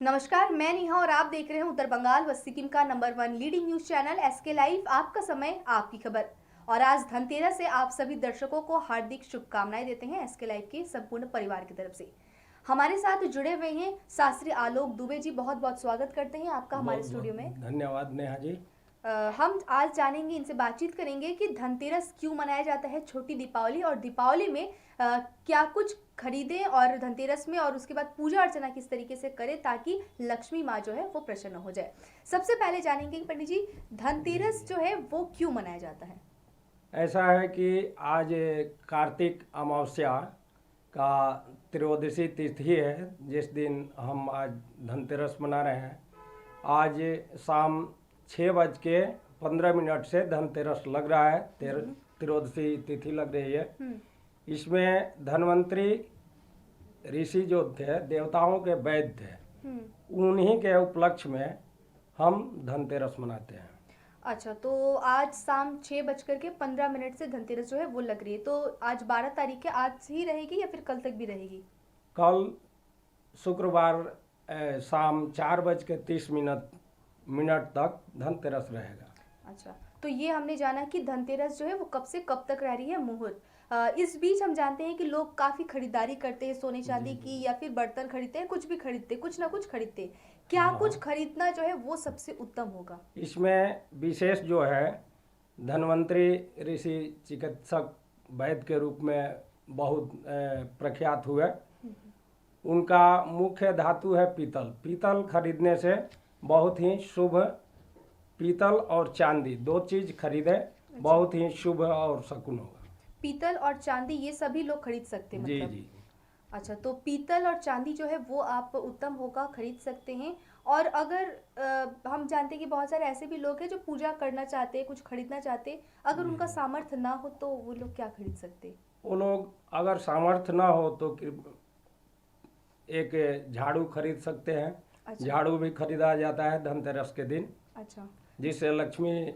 नमस्कार, मैं नेहा और आप देख रहे हैं उत्तर बंगाल व सिक्किम का number 1 leading news channel SK live. आपका समय, आपकी खबर। और आज धनतेरस से आप सभी दर्शकों को हार्दिक शुभकामनाएं देते हैं एसके लाइव के संपूर्ण परिवार की तरफ से। हमारे साथ जुड़े हुए हैं शास्त्री आलोक दुबे जी। बहुत बहुत स्वागत करते हैं आपका हमारे स्टूडियो में। धन्यवाद नेहा जी। हम आज जानेंगे, इनसे बातचीत करेंगे कि धनतेरस क्यों मनाया जाता है, छोटी दीपावली, और दीपावली में क्या कुछ खरीदें और धनतेरस में, और उसके बाद पूजा अर्चना किस तरीके से करें ताकि लक्ष्मी माँ जो है वो प्रसन्न हो जाए। सबसे पहले जानेंगे कि पंडित जी, धनतेरस जो है वो क्यों मनाया जाता है। ऐसा है कि आज कार्तिक अमावस्या का त्रयोदशी तिथि है, जिस दिन हम आज धनतेरस मना रहे हैं। आज शाम 6:15 से धनतेरस लग रहा है, त्रयोदशी तिथि लग रही है। इसमें धन्वंतरी ऋषि जो थे, देवताओं के वैद्य थे, उन्हीं के उपलक्ष्य में हम धनतेरस मनाते हैं। अच्छा, तो आज शाम 6:15 से धनतेरस जो है वो लग रही है। तो आज 12 तारीख है, आज ही रहेगी या फिर कल तक भी रहेगी? कल शुक्रवार शाम 4:30 तक धनतेरस रहेगा। अच्छा, तो ये हमने जाना कि धनतेरस जो है वो कब से कब तक रह रही है मुहूर्त। इस बीच हम जानते हैं कि लोग काफी खरीदारी करते हैं, सोने चांदी की या फिर बर्तन खरीदते हैं, कुछ भी खरीदते, कुछ ना कुछ खरीदते। क्या कुछ खरीदना जो है वो सबसे उत्तम होगा? इसमें विशेष जो है, धन्वंतरी ऋषि चिकित्सक वैद्य के रूप में बहुत प्रख्यात हुए। उनका मुख्य धातु है पीतल। पीतल खरीदने से बहुत ही शुभ। पीतल और चांदी दो चीज खरीदे, बहुत ही शुभ और शकुन होगा। पीतल और चांदी ये सभी लोग खरीद सकते हैं मतलब? जी। अच्छा, तो पीतल और चांदी जो है वो आप उत्तम होगा, खरीद सकते हैं। और अगर हम जानते हैं कि बहुत सारे ऐसे भी लोग हैं जो पूजा करना चाहते हैं, कुछ खरीदना चाहते हैं, अगर उनका सामर्थ्य ना हो तो वो लोग क्या खरीद सकते हैं? वो लोग अगर सामर्थ्य ना हो तो एक झाड़ू खरीद सकते हैं। अच्छा। झाड़ू भी खरीदा जाता है धनतेरस के दिन। अच्छा, जिससे लक्ष्मी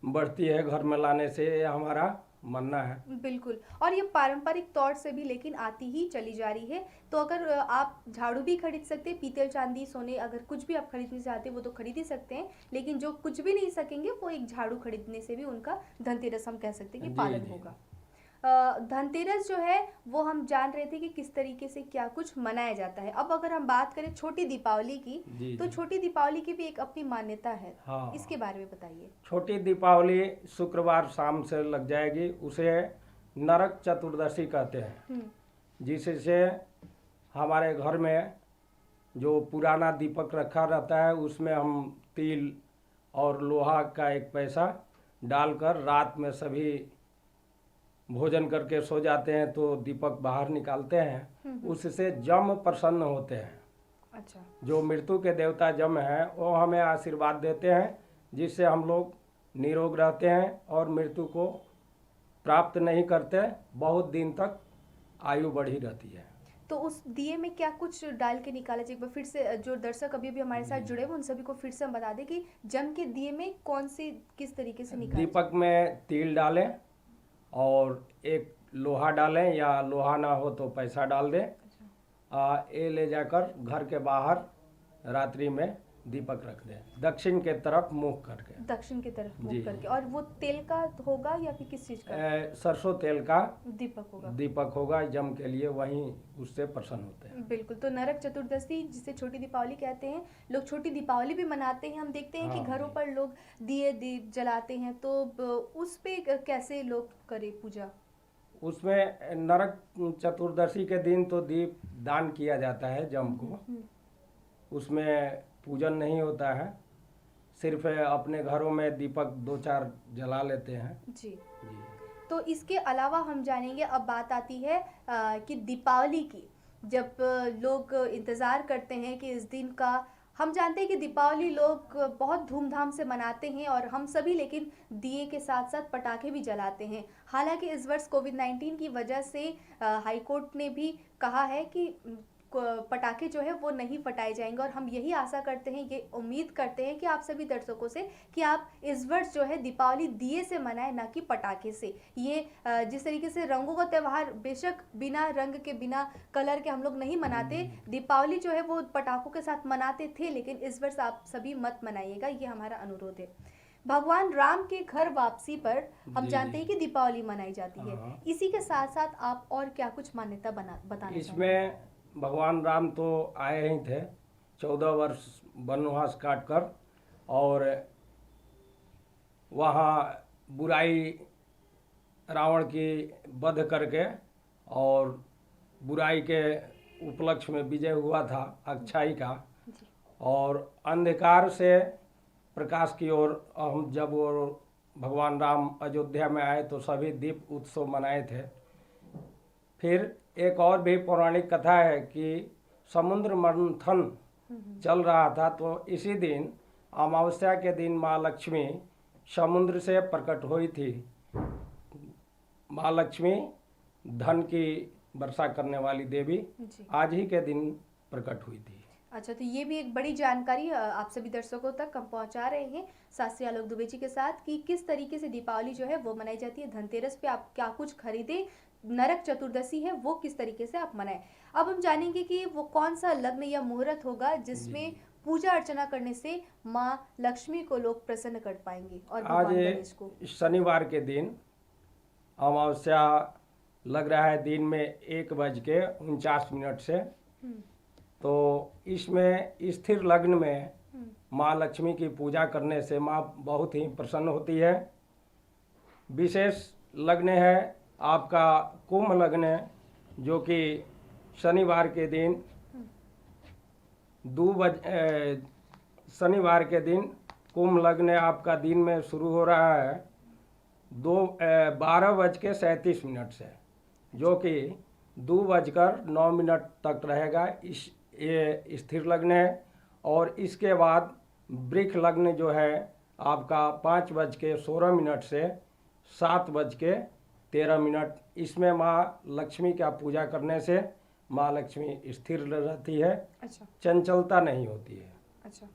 बढ़ती है घर में लाने से, ये हमारा मानना है। बिल्कुल। और ये पारंपरिक तौर से भी लेकिन आती ही चली जा रही है। तो अगर आप झाड़ू भी खरीद सकते हैं, पीतल चांदी सोने अगर कुछ भी आप खरीदना चाहते हैं वो तो खरीद ही सकते हैं, लेकिन जो कुछ भी नहीं सकेंगे वो एक झाड़ू खरीदने से भी उनका धनतेरस हम कह सकते हैं कि पालन होगा। धनतेरस जो है वो हम जान रहे थे कि किस तरीके से क्या कुछ मनाया जाता है। अब अगर हम बात करें छोटी दीपावली की, तो छोटी दीपावली की भी एक अपनी मान्यता है। हाँ, इसके बारे में बताइए। छोटी दीपावली शुक्रवार शाम से लग जाएगी। उसे नरक चतुर्दशी कहते हैं। जिससे हमारे घर में जो पुराना दीपक रखा रहता है, उसमें हम तिल और लोहा का एक पैसा डालकर रात में सभी भोजन करके सो जाते हैं, तो दीपक बाहर निकालते हैं। उससे जम प्रसन्न होते हैं। अच्छा। जो मृत्यु के देवता जम हैं वो हमें आशीर्वाद देते हैं, जिससे हम लोग निरोग रहते हैं और मृत्यु को प्राप्त नहीं करते। बहुत दिन तक आयु बढ़ी रहती है। तो उस दिए में क्या कुछ डाल के निकाला जाए? एक बार फिर से जो दर्शक अभी अभी हमारे साथ जुड़े हुए उन सभी को फिर से हम बता दें कि जम के दिए में कौन सी किस तरीके से निकाला दीपक में तिल डालें और एक लोहा डालें, या लोहा ना हो तो पैसा डाल दें। ये ले जाकर घर के बाहर रात्रि में दीपक रख दें, दक्षिण के तरफ मुंह करके। दक्षिण की तरफ मुंह करके। और वो तेल का होगा या फिर किस चीज का? सरसों तेल का दीपक होगा जम के लिए, वहीं उससे प्रसन्न होते हैं। बिल्कुल। तो नरक चतुर्दशी जिसे छोटी दीपावली कहते हैं, लोग छोटी दीपावली भी मनाते हैं। हम देखते हैं कि घरों पर लोग दिए दीप जलाते हैं, तो उस पे कैसे लोग करें पूजा? उसमें नरक चतुर्दशी के दिन तो दीप दान किया जाता है जम को। उसमें पूजन नहीं होता है, सिर्फ अपने घरों में दीपक 2-4 जला लेते हैं। जी। तो इसके अलावा हम जानेंगे, अब बात आती है कि दीपावली की, जब लोग इंतज़ार करते हैं कि इस दिन का, हम जानते हैं कि दीपावली लोग बहुत धूमधाम से मनाते हैं और हम सभी, लेकिन दिए के साथ साथ पटाखे भी जलाते हैं। हालांकि इस वर्ष कोविड-19 की वजह से हाई कोर्ट ने भी कहा है कि पटाखे जो है वो नहीं फटाए जाएंगे। और हम यही आशा करते हैं, ये उम्मीद करते हैं कि आप सभी दर्शकों से कि आप इस वर्ष जो है दीपावली दिए से मनाएं, ना कि पटाखे से। ये जिस तरीके से रंगों का त्यौहार बेशक बिना रंग के, बिना कलर के हम लोग नहीं मनाते, दीपावली जो है वो पटाखों के साथ मनाते थे, लेकिन इस वर्ष आप सभी मत मनाइएगा, ये हमारा अनुरोध है। भगवान राम के घर वापसी पर हम जानते हैं कि दीपावली मनाई जाती है। इसी के साथ साथ आप और क्या कुछ मान्यता बताना इसमें भगवान राम तो आए ही थे 14 वर्ष वनवास काट कर, और वहाँ बुराई रावण की वध करके और बुराई के उपलक्ष्य में विजय हुआ था अच्छाई का, और अंधकार से प्रकाश की ओर हम जब वो भगवान राम अयोध्या में आए तो सभी दीप उत्सव मनाए थे। फिर एक और भी पौराणिक कथा है कि समुद्र मंथन चल रहा था, तो इसी दिन अमावस्या के दिन माँ लक्ष्मी समुद्र से प्रकट हुई थी। माँ लक्ष्मी धन की वर्षा करने वाली देवी आज ही के दिन प्रकट हुई थी। अच्छा, तो ये भी एक बड़ी जानकारी आप सभी दर्शकों तक हम पहुंचा रहे हैं शास्त्री आलोक दुबे जी के साथ कि किस तरीके से दीपावली जो है वो मनाई जाती है। धनतेरस पे आप क्या कुछ खरीदे, नरक चतुर्दशी है वो किस तरीके से आप मनाएं। अब हम जानेंगे कि वो कौन सा लग्न या मुहूर्त होगा जिसमें पूजा अर्चना करने से माँ लक्ष्मी को लोग प्रसन्न कर पाएंगे और भगवान गणेश को। शनिवार के दिन अमावस्या लग रहा है दिन में 1:49 से, तो इसमें स्थिर लग्न में माँ लक्ष्मी की पूजा करने से माँ बहुत ही प्रसन्न होती है। विशेष लग्न है आपका कुंभ लग्न, जो कि शनिवार के दिन शनिवार के दिन कुंभ लग्न आपका दिन में शुरू हो रहा है 12:37 से, जो कि 2:09 तक रहेगा। ये स्थिर लग्न है। और इसके बाद वृक्ष लग्न जो है आपका 5:16 से 7:13। इसमें माँ लक्ष्मी का पूजा करने से माँ लक्ष्मी स्थिर रहती है। अच्छा। चंचलता नहीं होती है। अच्छा।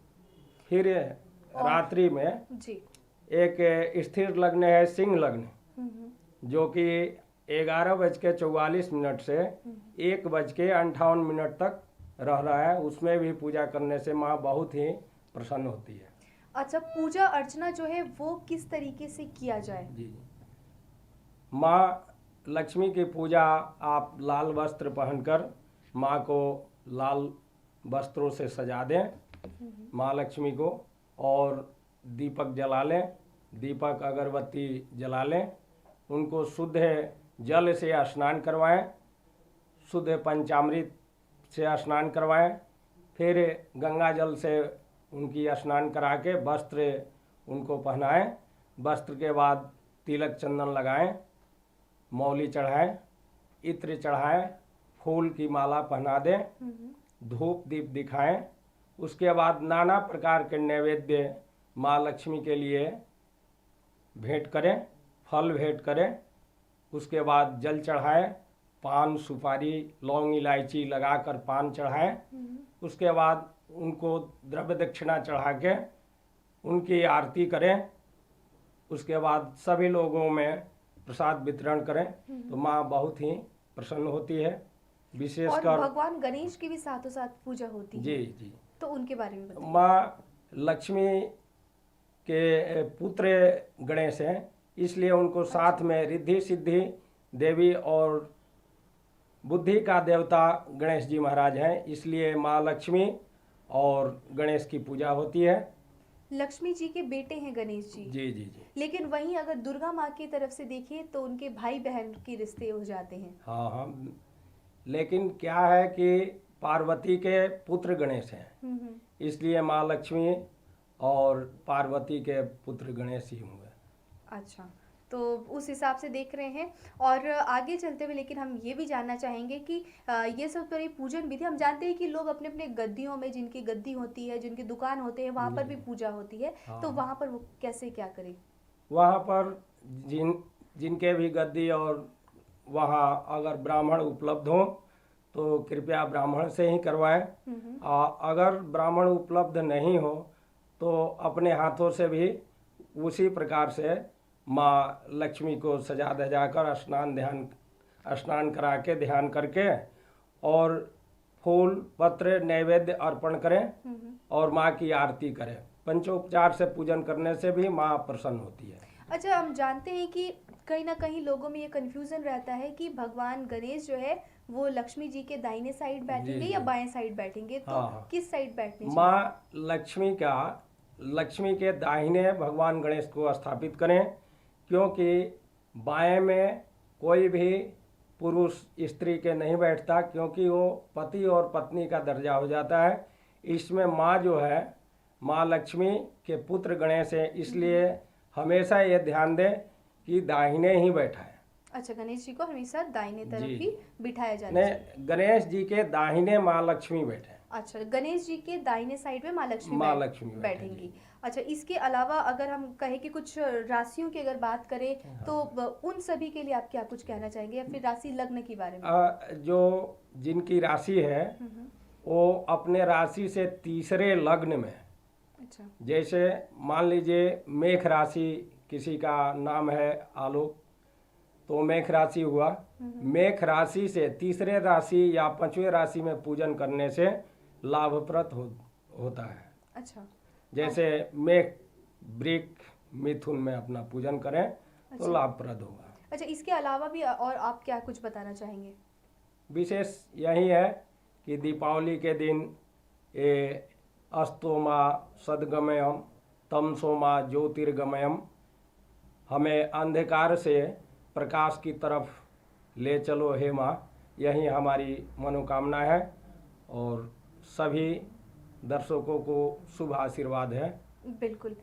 फिर रात्रि में जी एक स्थिर लग्न है सिंह लग्न, जो कि 11:44 से 1:58 तक रह रहा है। उसमें भी पूजा करने से माँ बहुत ही प्रसन्न होती है। अच्छा, पूजा अर्चना जो है वो किस तरीके से किया जाए? जी, माँ लक्ष्मी की पूजा आप लाल वस्त्र पहनकर माँ को लाल वस्त्रों से सजा दें माँ लक्ष्मी को, और दीपक जला लें, दीपक अगरबत्ती जला लें। उनको शुद्ध जल से स्नान करवाएं, शुद्ध पंचामृत से स्नान करवाएं। फिर गंगा जल से उनकी स्नान करा के वस्त्र उनको पहनाएं। वस्त्र के बाद तिलक चंदन लगाएं, मौली चढ़ाएं, इत्र चढ़ाएं, फूल की माला पहना दें, धूप दीप दिखाएं। उसके बाद नाना प्रकार के नैवेद्य माँ लक्ष्मी के लिए भेंट करें, फल भेंट करें। उसके बाद जल चढ़ाएं, पान सुपारी लौंग इलायची लगाकर पान चढ़ाएं। उसके बाद उनको द्रव्य दक्षिणा चढ़ा के उनकी आरती करें। उसके बाद सभी लोगों में प्रसाद वितरण करें, तो माँ बहुत ही प्रसन्न होती है। विशेषकर और भगवान गणेश की भी साथों साथ पूजा होती है। जी जी, तो उनके बारे में बताइए। माँ लक्ष्मी के पुत्र गणेश हैं, इसलिए उनको साथ में रिद्धि सिद्धि देवी और बुद्धि का देवता गणेश जी महाराज हैं, इसलिए माँ लक्ष्मी और गणेश की पूजा होती है। लक्ष्मी जी के बेटे हैं गणेश जी। जी जी जी। लेकिन वहीं अगर दुर्गा माँ की तरफ से देखिए तो उनके भाई बहन के रिश्ते हो जाते हैं। हाँ हाँ, लेकिन क्या है कि पार्वती के पुत्र गणेश हैं, इसलिए माँ लक्ष्मी और पार्वती के पुत्र गणेश ही हुए। अच्छा, तो उस हिसाब से देख रहे हैं। और आगे चलते हुए लेकिन हम ये भी जानना चाहेंगे कि ये सब तो ये पूजन विधि, हम जानते हैं कि लोग अपने अपने गद्दियों में, जिनकी गद्दी होती है, जिनकी दुकान होते हैं, वहाँ पर भी पूजा होती है। हाँ। तो वहाँ पर वो कैसे क्या करें? वहाँ पर जिनके भी गद्दी और वहाँ अगर ब्राह्मण उपलब्ध हों तो कृपया ब्राह्मण से ही करवाएं। अगर ब्राह्मण उपलब्ध नहीं हो तो अपने हाथों से भी उसी प्रकार से माँ लक्ष्मी को सजा धजा कर स्नान करा के ध्यान करके और फूल पत्र नैवेद्य अर्पण करें और माँ की आरती करें। पंचोपचार से पूजन करने से भी माँ प्रसन्न होती है। अच्छा, हम जानते हैं कि कहीं ना कहीं लोगों में ये कन्फ्यूजन रहता है कि भगवान गणेश जो है वो लक्ष्मी जी के दाहिने साइड बैठेंगे या बाएं साइड बैठेंगे, तो किस साइड बैठने चाहिए? माँ लक्ष्मी के दाहिने भगवान गणेश को स्थापित करें, क्योंकि बाएं में कोई भी पुरुष स्त्री के नहीं बैठता, क्योंकि वो पति और पत्नी का दर्जा हो जाता है। इसमें माँ जो है माँ लक्ष्मी के पुत्र गणेश है, इसलिए हमेशा ये ध्यान दें कि दाहिने ही बैठा है। अच्छा, गणेश जी को हमेशा दाहिने तरफ ही बिठाया जाता नहीं, है। गणेश जी के दाहिने माँ लक्ष्मी बैठे। अच्छा, गणेश जी के दाहिने साइड में माँ लक्ष्मी बैठेंगी। अच्छा, इसके अलावा अगर हम कहें कि कुछ राशियों की अगर बात करें तो उन सभी के लिए आप क्या कुछ कहना चाहेंगे, या फिर राशि लग्न के बारे में? जो जिनकी राशि है वो अपने राशि से तीसरे लग्न में, अच्छा, जैसे मान लीजिए मेष राशि किसी का नाम है आलोक, तो मेष राशि हुआ, मेष राशि से तीसरे राशि या पांचवें राशि में पूजन करने से लाभप्रद होता है। अच्छा, जैसे मेष वृक मिथुन में अपना पूजन करें तो लाभप्रद होगा। अच्छा, इसके अलावा भी और आप क्या कुछ बताना चाहेंगे? विशेष यही है कि दीपावली के दिन ये अस्तोमा सद्गमयम तमसोमा ज्योतिर्गमयम, हमें अंधकार से प्रकाश की तरफ ले चलो हे माँ, यही हमारी मनोकामना है और सभी दर्शकों को शुभ आशीर्वाद है। बिल्कुल।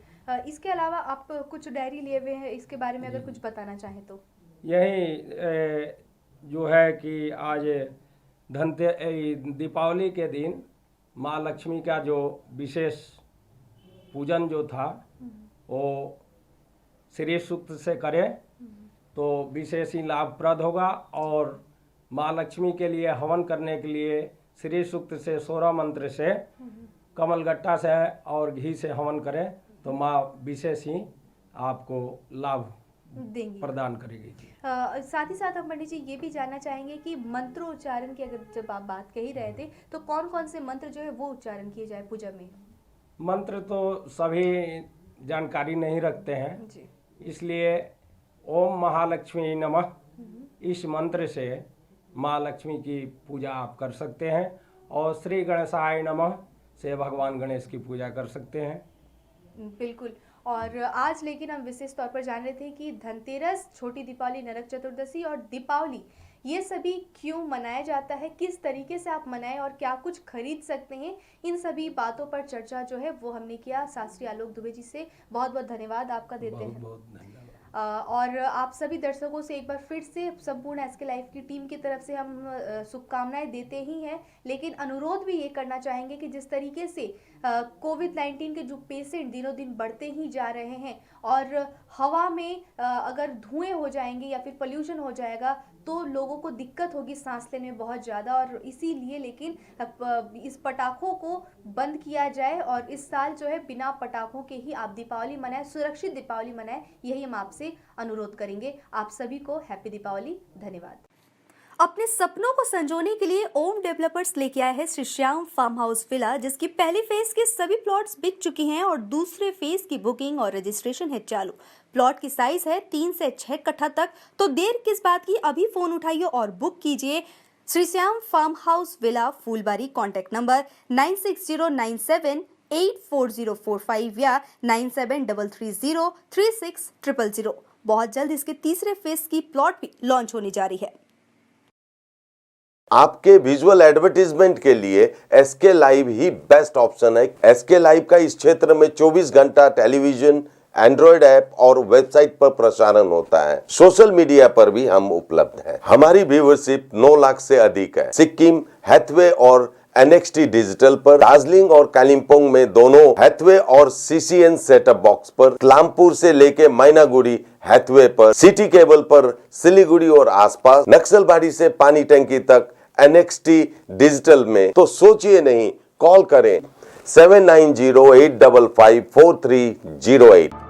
इसके अलावा आप कुछ डायरी लिए हुए हैं, इसके बारे में अगर कुछ बताना चाहें तो? यही जो है कि आज दीपावली के दिन माँ लक्ष्मी का जो विशेष पूजन जो था वो श्री सूक्त से करें तो विशेष ही लाभप्रद होगा। और माँ लक्ष्मी के लिए हवन करने के लिए श्री सूक्त से 16 मंत्र से कमलगट्टा से और घी से हवन करें तो माँ विशेष ही आपको लाभ देंगी, प्रदान करेगी। साथ ही साथ हम पंडित जी ये भी जानना चाहेंगे कि मंत्रोच्चारण की अगर जब आप बात कह ही रहे थे तो कौन कौन से मंत्र जो है वो उच्चारण किए जाए पूजा में? मंत्र तो सभी जानकारी नहीं रखते हैं जी। इसलिए ओम महालक्ष्मी नमः इस मंत्र से माँ लक्ष्मी की पूजा आप कर सकते हैं और श्री गणेशाय नमः से भगवान गणेश की पूजा कर सकते हैं। बिल्कुल। और आज लेकिन हम विशेष तौर पर जान रहे थे कि धनतेरस, छोटी दीपावली, नरक चतुर्दशी और दीपावली ये सभी क्यों मनाया जाता है, किस तरीके से आप मनाएं और क्या कुछ खरीद सकते हैं, इन सभी बातों पर चर्चा जो है वो हमने किया। शास्त्री आलोक दुबे जी से बहुत बहुत धन्यवाद आपका देते हैं। बहुत धन्यवाद। और आप सभी दर्शकों से एक बार फिर से संपूर्ण एसके लाइव की टीम की तरफ से हम शुभकामनाएं देते ही हैं, लेकिन अनुरोध भी ये करना चाहेंगे कि जिस तरीके से कोविड-19 के जो पेशेंट दिनों दिन बढ़ते ही जा रहे हैं और हवा में अगर धुएं हो जाएंगे या फिर पोल्यूशन हो जाएगा तो लोगों को दिक्कत होगी सांस लेने में बहुत ज़्यादा, और इसीलिए लेकिन इस पटाखों को बंद किया जाए और इस साल जो है बिना पटाखों के ही आप दीपावली मनाएं, सुरक्षित दीपावली मनाएं, यही हम आपसे अनुरोध करेंगे। आप सभी को हैप्पी दीपावली। धन्यवाद। अपने सपनों को संजोने के लिए ओम डेवलपर्स लेके आया है Shri Shyam farm house villa, जिसकी पहली फेज के सभी प्लॉट्स बिक चुकी हैं और दूसरे फेज की बुकिंग और रजिस्ट्रेशन है चालू। प्लॉट की साइज है 3 से 6 कट्ठा तक, तो देर किस बात की, अभी फोन उठाइए और बुक कीजिए। Shri Shyam farm house villa, Phulbari. Contact number 9609784045 या 9733036000। बहुत जल्द इसके तीसरे फेज की प्लॉट भी लॉन्च होने जा रही है। आपके विजुअल एडवर्टीजमेंट के लिए एसके लाइव ही बेस्ट ऑप्शन है। एसके लाइव का इस क्षेत्र में 24 घंटा टेलीविजन, एंड्रॉइड ऐप और वेबसाइट पर प्रसारण होता है। सोशल मीडिया पर भी हम उपलब्ध हैं। हमारी व्यूअरशिप 9 लाख से अधिक है। सिक्किम, हैथवे और NXT डिजिटल पर, दार्जिलिंग और कालिम्पोंग में दोनों हैथवे और CCN सेटअप बॉक्स पर, क्लामपुर से लेके मैनागुड़ी हैथवे पर, सिटी केबल पर, सिलीगुड़ी और आसपास, नक्सलबाड़ी से पानी टंकी तक NXT डिजिटल में, तो सोचिए नहीं, कॉल करें 7908554308।